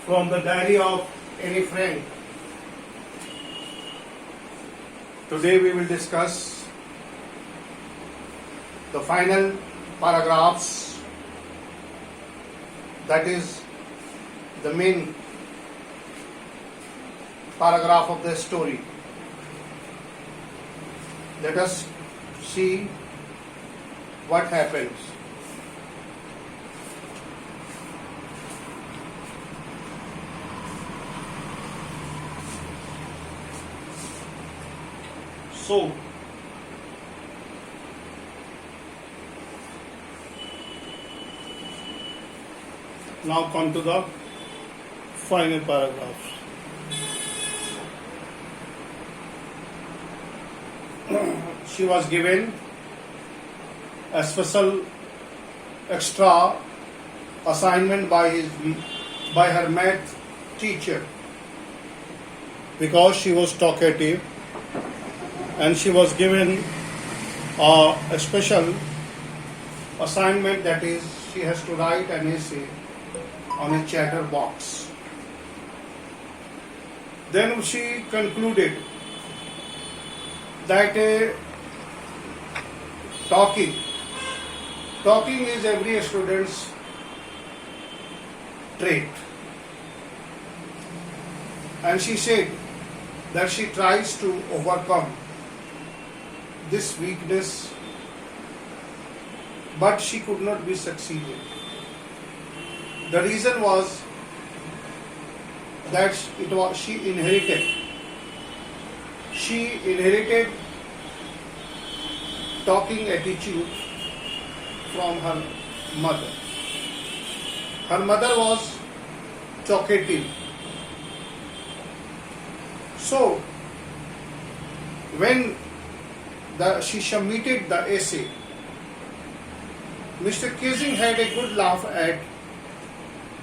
from the diary of any friend. Today we will discuss the final paragraphs, that is the main paragraph of the story. Let us see what happens. So, now come to the final paragraphs. She was given a special extra assignment by her math teacher because she was talkative, and she was given a special assignment, that is she has to write an essay on a chatter box. Then she concluded that talking is every student's trait, and she said that she tries to overcome this weakness, but she could not be succeeded. The reason was that she inherited talking attitude from her mother. Her mother was talkative. So when she submitted the essay, Mr. Casing had a good laugh at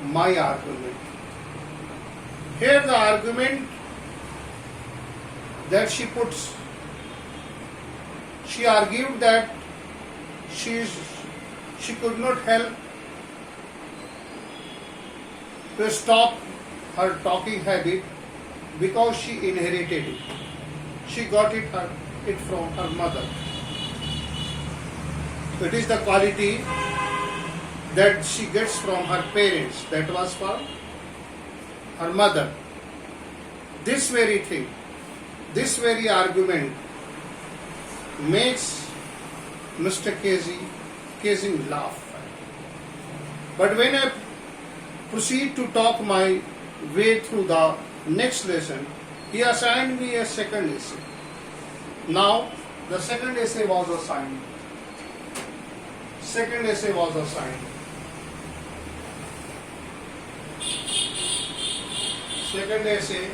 my argument. Here the argument that she puts, she argued that she could not help to stop her talking habit because she inherited it. She got it from her mother. It is the quality that she gets from her parents, that was for her mother. This very thing, this very argument makes Mr. Casing laugh. But when I proceed to talk my way through the next lesson, he assigned me a second essay. Now, the second essay was assigned. Second essay was assigned. Second essay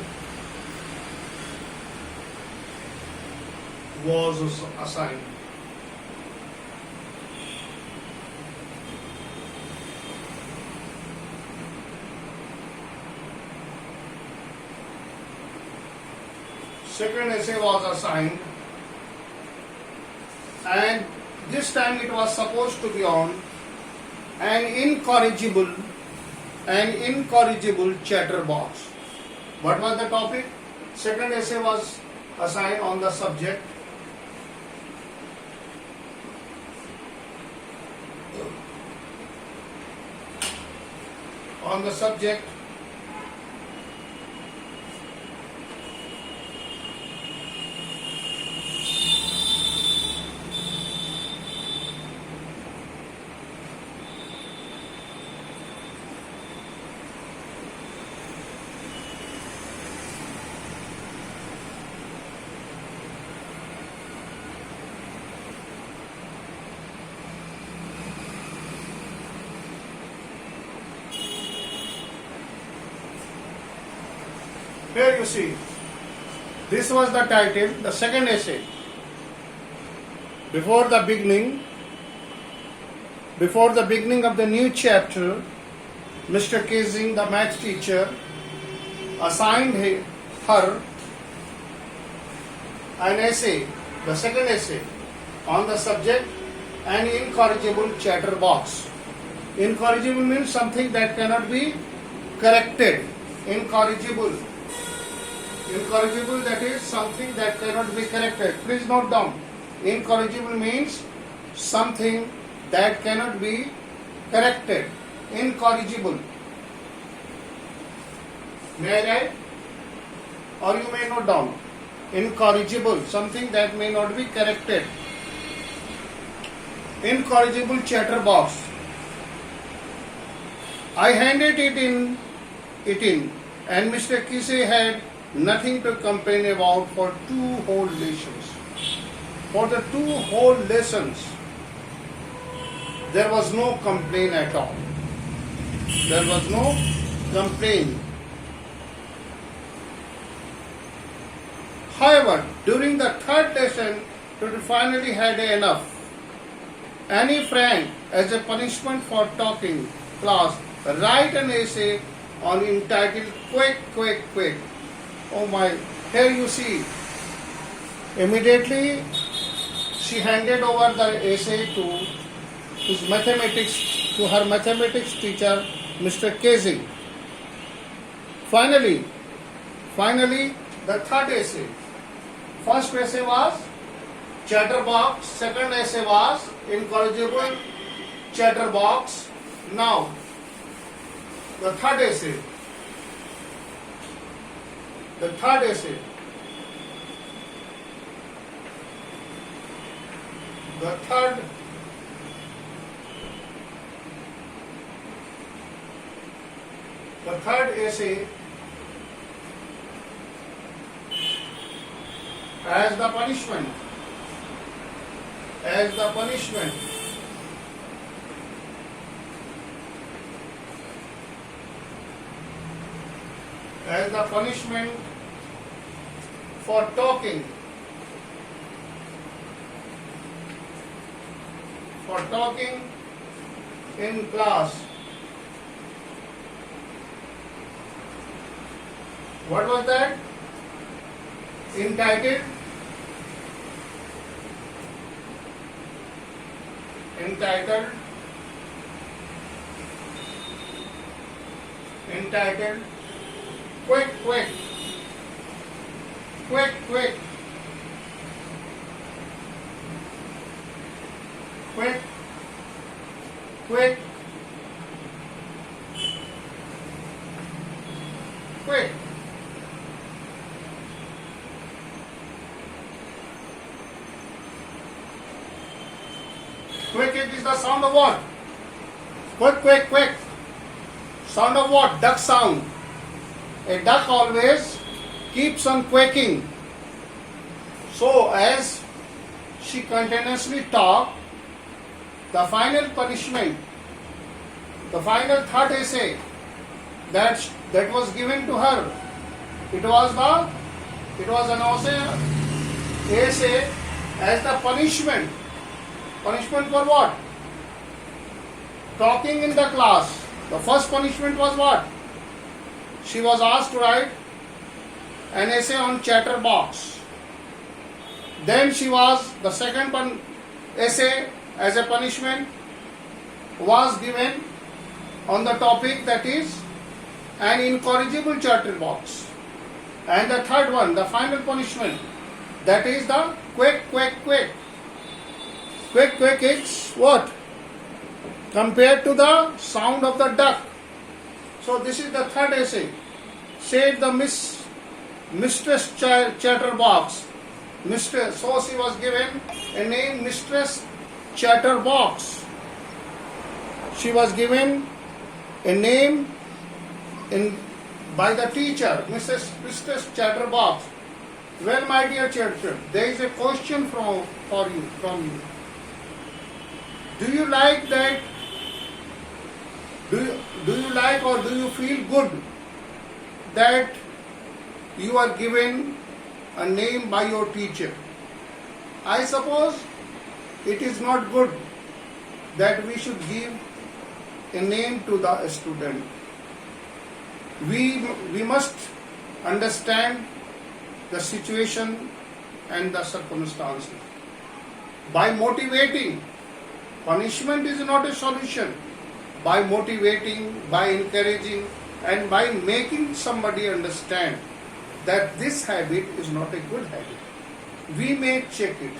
was assigned. Second essay was assigned, and this time it was supposed to be on an incorrigible chatterbox. What was the topic? Second essay was assigned on the subject Here you see, this was the title, the second essay. Before the beginning of the new chapter, Mr. Casing, the math teacher, assigned her an essay, the second essay, on the subject an incorrigible chatterbox. Incorrigible means something that cannot be corrected. Incorrigible. Incorrigible, that is something that cannot be corrected. Please note down. Incorrigible means something that cannot be corrected. Incorrigible. May I write? Or you may note down. Incorrigible, something that may not be corrected. Incorrigible chatterbox. I handed it in, and Mr. Kesey had nothing to complain about for 2 whole lessons. For the 2 whole lessons, there was no complaint at all. There was no complaint. However, during the 3rd lesson, he finally had enough. Annie Frank, as a punishment for talking class, write an essay on entitled Quick, Quick, Quick. Oh my, here you see. Immediately, she handed over the essay to her mathematics teacher, Mr. Kesey. Finally, the 3rd essay. First essay was chatterbox, second essay was incorrigible chatterbox. Now, the 3rd essay. The 3rd essay. The third essay, as the punishment, for talking in class. What was that? Entitled Quick, Quick. Quick, Quick. Quick, Quick. Quick. Quick, it is the sound of what? Quick, quick, quick. Sound of what? Duck sound. A duck always keeps on quaking. So as she continuously talked, the final punishment, the final 3rd essay that was given to her, it was an essay as the punishment. Punishment for what? Talking in the class. The first punishment was what? She was asked to write an essay on chatterbox. Then the second essay as a punishment was given on the topic that is an incorrigible chatterbox. And the 3rd one, the final punishment, that is the quick, quick, quick. Quick, quick, it's what? Compared to the sound of the duck. So this is the 3rd essay. Said the Mistress Chatterbox. So she was given a name, Mistress Chatterbox. She was given a name by the teacher, Mistress Chatterbox. Well, my dear children, there is a question from you. Do you like that? Do you like or do you feel good that you are given a name by your teacher? I suppose it is not good that we should give a name to the student. We must understand the situation and the circumstances. By motivating, punishment is not a solution. By motivating, by encouraging, and by making somebody understand that this habit is not a good habit, we may check it.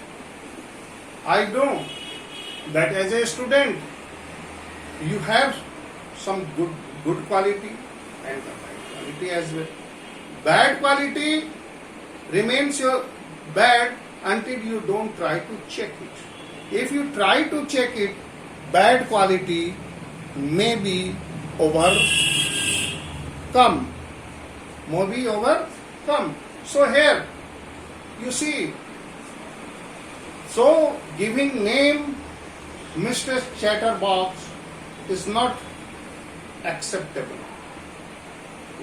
I know that as a student, you have some good quality and bad quality as well. Bad quality remains your bad until you don't try to check it. If you try to check it, bad quality may be overcome. So here, you see, so giving name Mr. Chatterbox is not acceptable.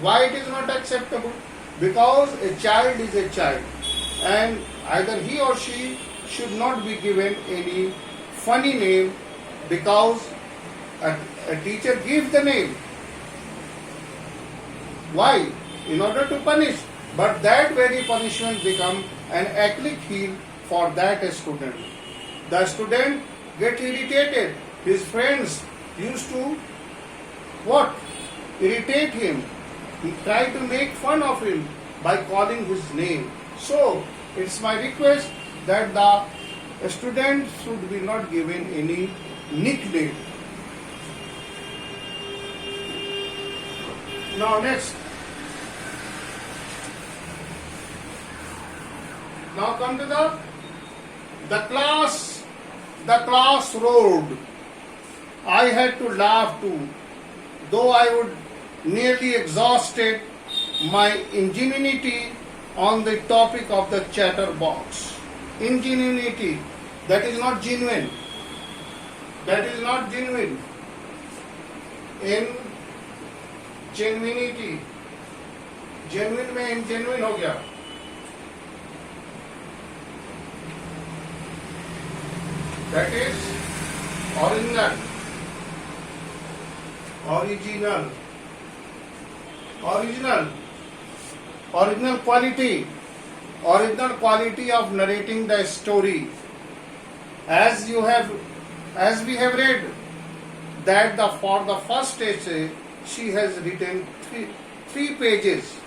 Why it is not acceptable? Because a child is a child, and either he or she should not be given any funny name because a teacher gives the name. Why? In order to punish. But that very punishment become an acrylic heel for that student. The student get irritated. His friends used to what? Irritate him. He tried to make fun of him by calling his name. So it's my request that the student should be not given any nickname. Now next. Now come to the class roared. I had to laugh too, though I would nearly exhausted my ingenuity on the topic of the chatterbox. Ingenuity, that is not genuine. That is not genuine. Ingenuity, genuine में ingenuine हो गया. That is original. Original quality of narrating the story. As we have read that for the first essay she has written three pages.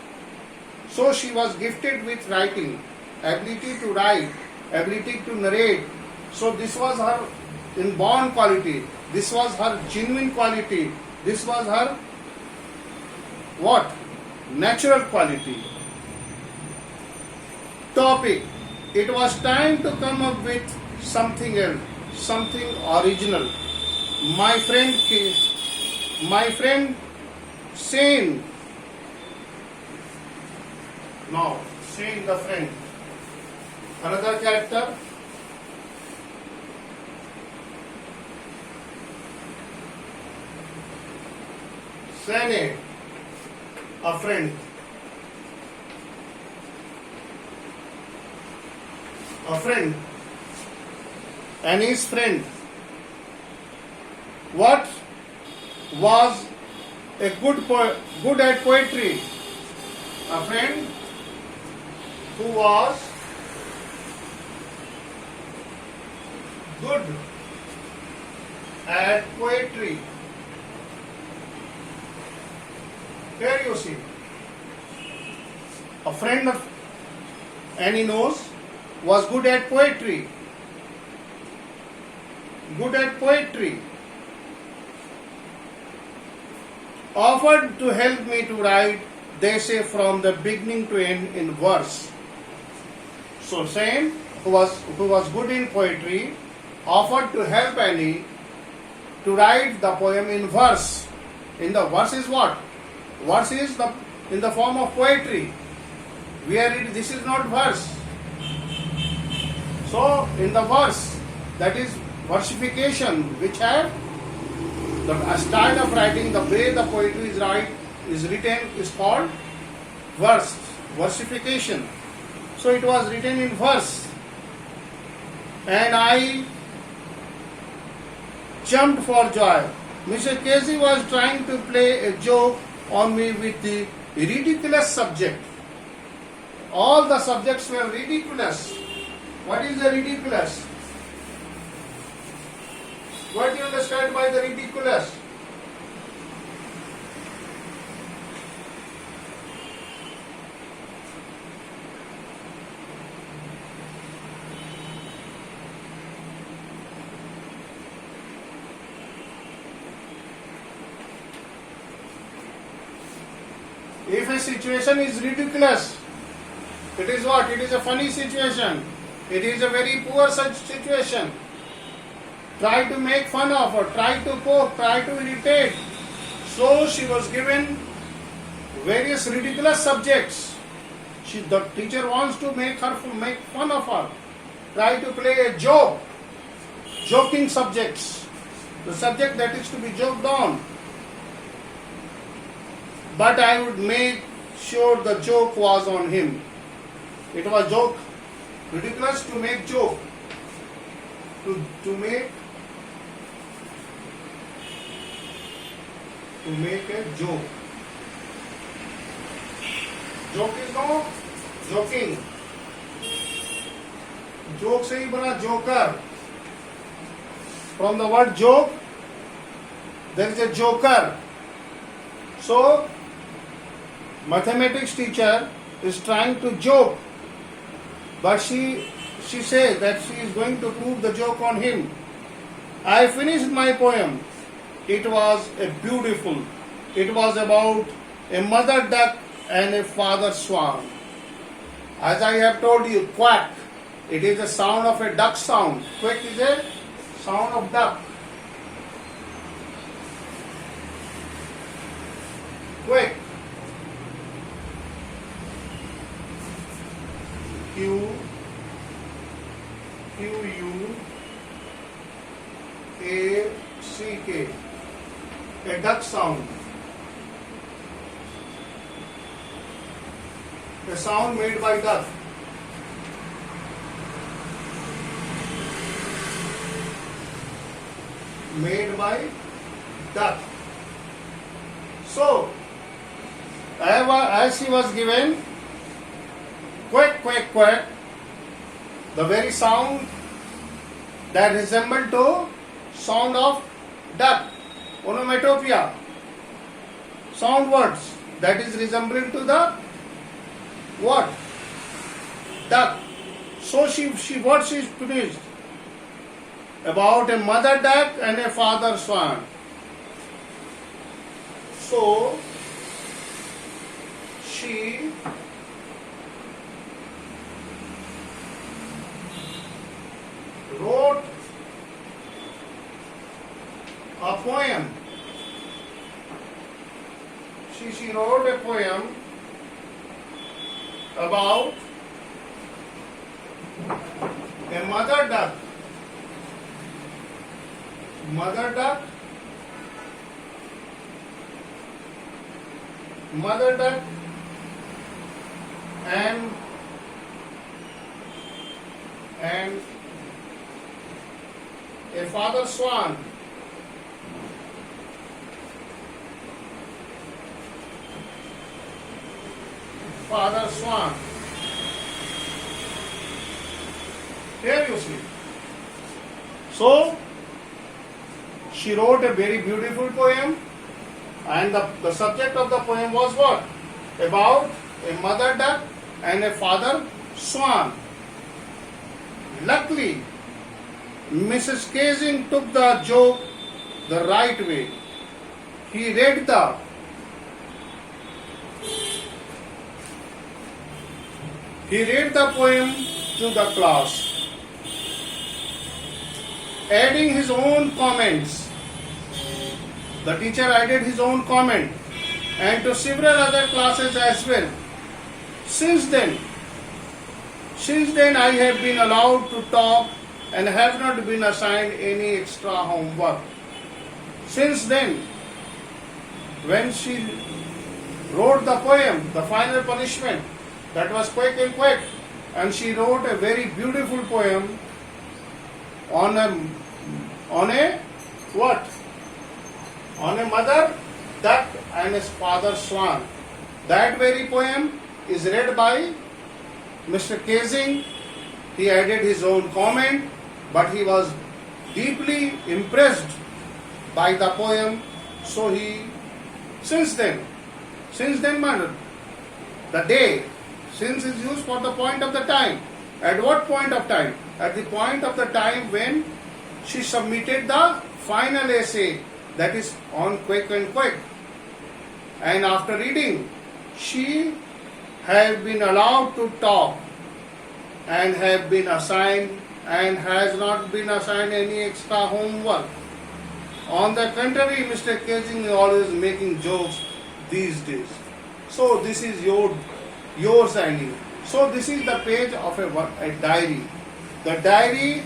So she was gifted with writing, ability to write, ability to narrate. So this was her inborn quality. This was her genuine quality. This was her what? Natural quality. Topic. It was time to come up with something else, something original. My friend Shane. Now, Shane the friend. Another character. Shane, a friend. A friend. And his friend. What was a good at poetry? A friend who was good at poetry. Here you see a friend of, and he knows, was good at poetry. Good at poetry. Offered to help me to write, they say, from the beginning to end in verse. So Shane, who was good in poetry, offered to help Annie to write the poem in verse. In the verse is what? Verse is in the form of poetry. This is not verse. So in the verse, that is versification, which have the style of writing, the way the poetry is written is called verse, versification. So it was written in verse, and I jumped for joy. Mr. Casey was trying to play a joke on me with the ridiculous subject. All the subjects were ridiculous. What is the ridiculous? What do you understand by the ridiculous? If a situation is ridiculous, it is what? It is a funny situation. It is a very poor such situation. Try to make fun of or try to poke, try to irritate. So she was given various ridiculous subjects. The teacher wants to make fun of her. Try to play a joke, joking subjects, the subject that is to be joked on. But I would make sure the joke was on him. It was joke, ridiculous to make joke, to make a joke. Joke is no joking. Joke से ही बना joker. From the word joke, there is a joker. So, mathematics teacher is trying to joke, but she says that she is going to prove the joke on him. I finished my poem. It was beautiful. It was about a mother duck and a father swan. As I have told you, quack. It is the sound of a duck sound. Quack is a sound of duck. Quack. Q U A C K. A duck sound. A sound made by duck. Made by duck. So, as she was given, quack, quack, quack, the very sound that resembled to sound of duck, onomatopoeia, sound words that is resembling to the what? Duck. So she finished about a mother duck and a father swan. So she wrote a poem. She wrote a poem about a mother duck. Mother duck. Mother duck and a father swan. Father swan. Here you see. So, she wrote a very beautiful poem, and the subject of the poem was what? About a mother duck and a father swan. Luckily, Mrs. Casing took the joke the right way. He read the poem to the class, adding his own comments. The teacher added his own comment, and to several other classes as well. Since then I have been allowed to talk and have not been assigned any extra homework. Since then, when she wrote the poem, The Final Punishment, that was Quack and Quack, and she wrote a very beautiful poem on a what? On a mother duck and a father swan. That very poem is read by Mr. Casing. He added his own comment, but he was deeply impressed by the poem. So since then, madam, the day, since is used for the point of the time. At what point of time? At the point of the time when she submitted the final essay, that is on Quack and Quack. And after reading she have been allowed to talk and have been assigned and has not been assigned any extra homework. On the contrary, Mr. Kejing is always making jokes these days. So this is your signing. So this is the page of a diary. The diary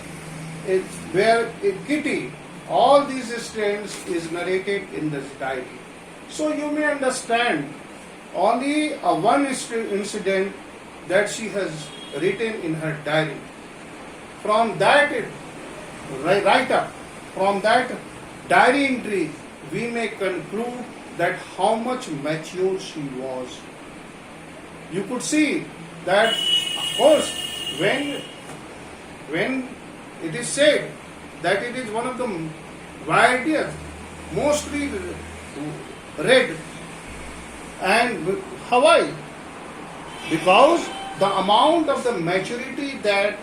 is where a Kitty, all these strands is narrated in this diary. So you may understand only one incident that she has written in her diary. From that write up, from that diary entry, we may conclude that how much mature she was. You could see that, of course, when it is said that it is one of the widest, mostly read and Hawaii, because the amount of the maturity that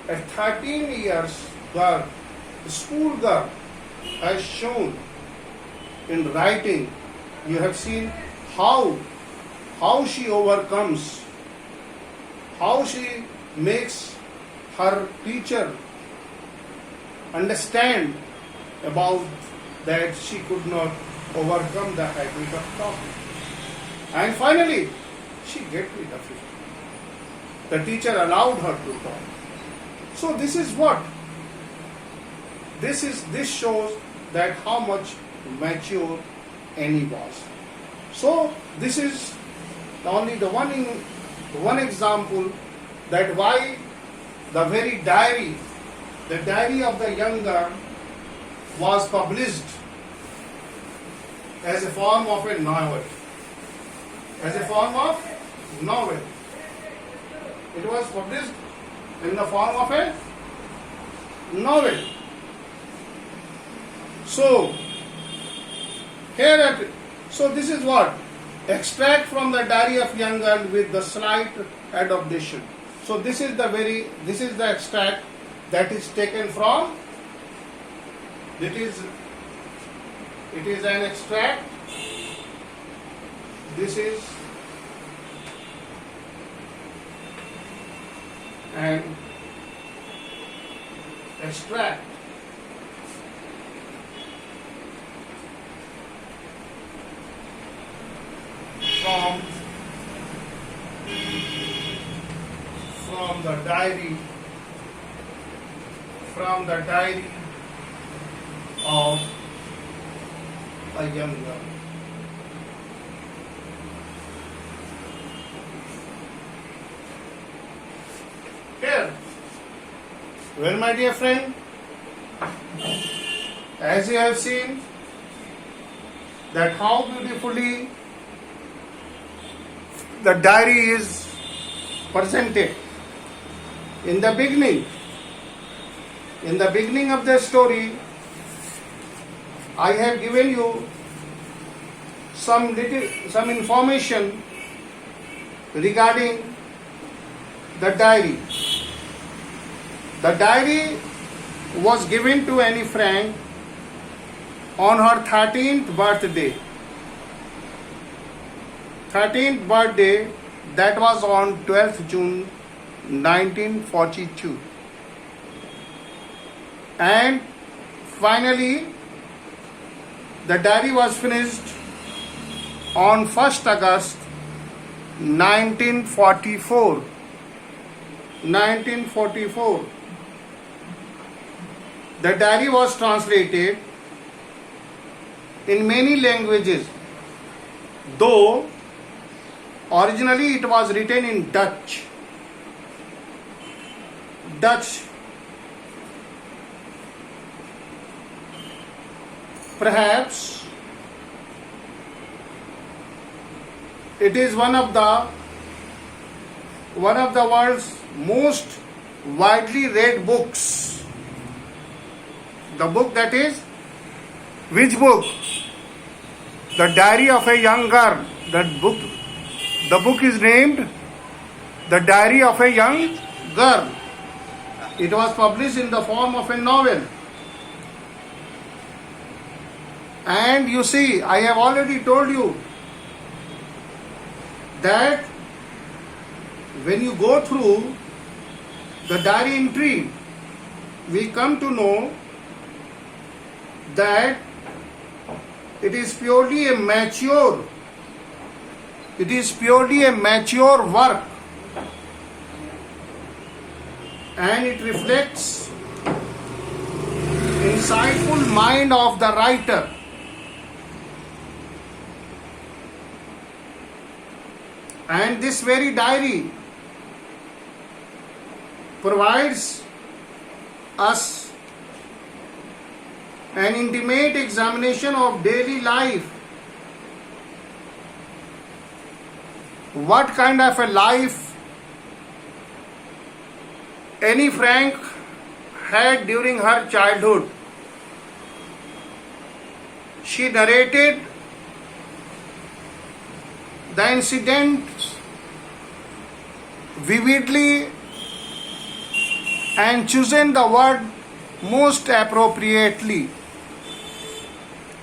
a 13 years girl, school girl, has shown in writing. You have seen how she overcomes, how she makes her teacher understand about that she could not overcome the habit of talking. And finally, she get rid of it. The teacher allowed her to talk. So this is what? This shows that how much mature Annie was. So this is only the one example that why the very diary, the diary of the young girl, was published as a form of a novel. As a form of novel. It was published in the form of a novel. So this is what? Extract from the diary of young girl with the slight adaptation. So this is the extract that is taken from. It is an extract. This is an extract from the diary of a young girl. Here, well, my dear friend, as you have seen that how beautifully the diary is presented. In the beginning of the story, I have given you some information regarding the diary. The diary was given to Annie Frank on her 13th birthday. 13th birthday, that was on 12th June 1942. And finally, the diary was finished on 1st August 1944. 1944. The diary was translated in many languages, though originally it was written in Dutch. Perhaps it is one of the world's most widely read books. The book that is, which book? The Diary of a Young Girl. The book is named The Diary of a Young Girl. It was published in the form of a novel. And you see, I have already told you that when you go through the diary entry, we come to know that it is purely a mature work, and it reflects insightful mind of the writer. And this very diary provides us an intimate examination of daily life. What kind of a life Anne Frank had during her childhood. She narrated the incidents vividly and chosen the word most appropriately,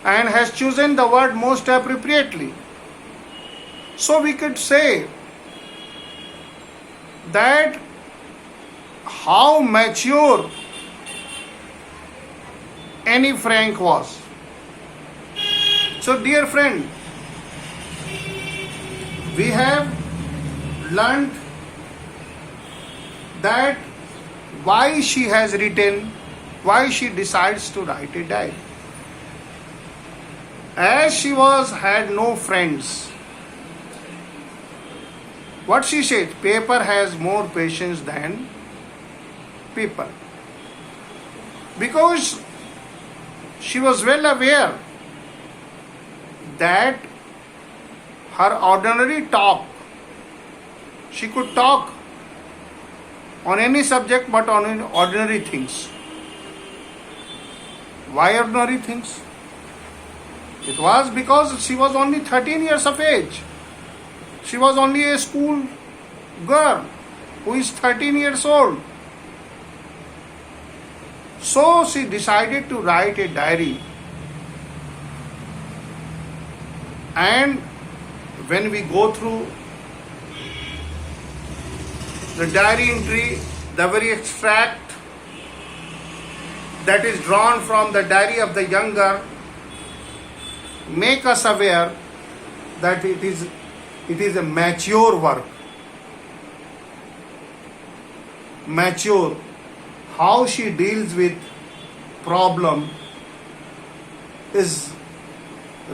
and has chosen the word most appropriately. So we could say that how mature Anne Frank was. So dear friend, we have learned that why she has written, why she decides to write a diary. As she had no friends. What she said, paper has more patience than people. Because she was well aware that her ordinary talk, she could talk on any subject but on ordinary things. Why ordinary things? It was because she was only 13 years of age. She was only a school girl who is 13 years old. So she decided to write a diary. And when we go through the diary entry, the very extract that is drawn from the diary of the young girl make us aware that it is a mature work. Mature. How she deals with problem is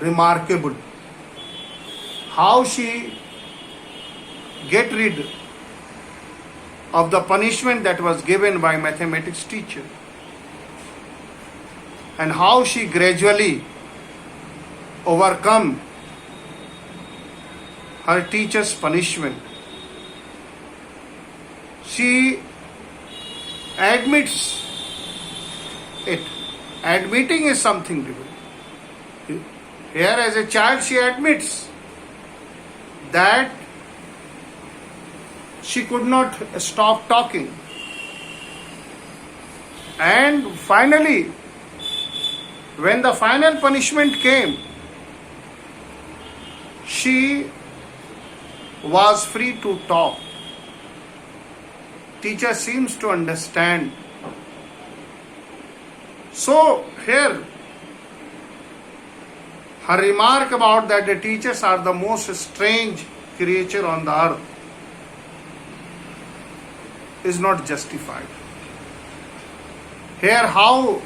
remarkable. How she get rid of the punishment that was given by mathematics teacher, and how she gradually overcome her teacher's punishment. She admits it. Admitting is something different. Here, as a child, she admits that she could not stop talking. And finally, when the final punishment came, she was free to talk. Teacher seems to understand. So here, her remark about that the teachers are the most strange creature on the earth is not justified. Here how,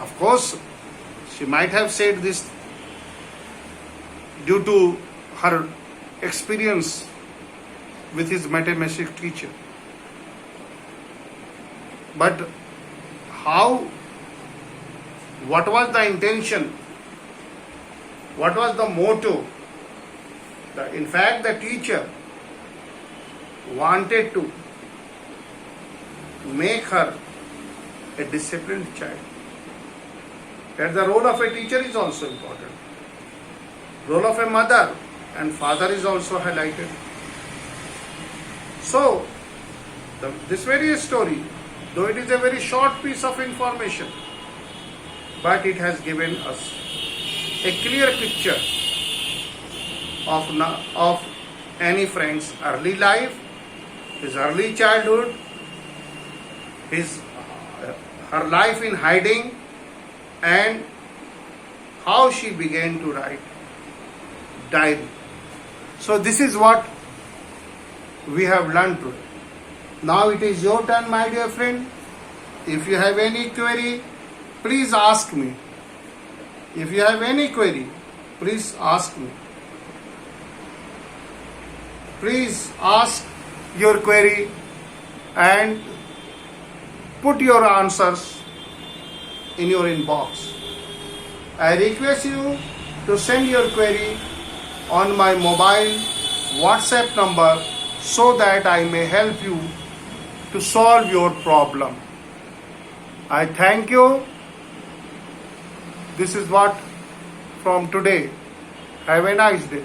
of course, she might have said this due to her experience with his mathematics teacher. But how, what was the intention? What was the motto? In fact, the teacher wanted to make her a disciplined child. That the role of a teacher is also important. Role of a mother and father is also highlighted. So, this very story, though it is a very short piece of information, but it has given us a clear picture of any friend's early life, his early childhood, her life in hiding, and how she began to write diary. So this is what we have learned today. Now it is your turn, my dear friend. If you have any query, please ask me. If you have any query, please ask me. Please ask your query and put your answers in your inbox. I request you to send your query on my mobile WhatsApp number so that I may help you to solve your problem. I thank you. This is what from today. Have a nice day.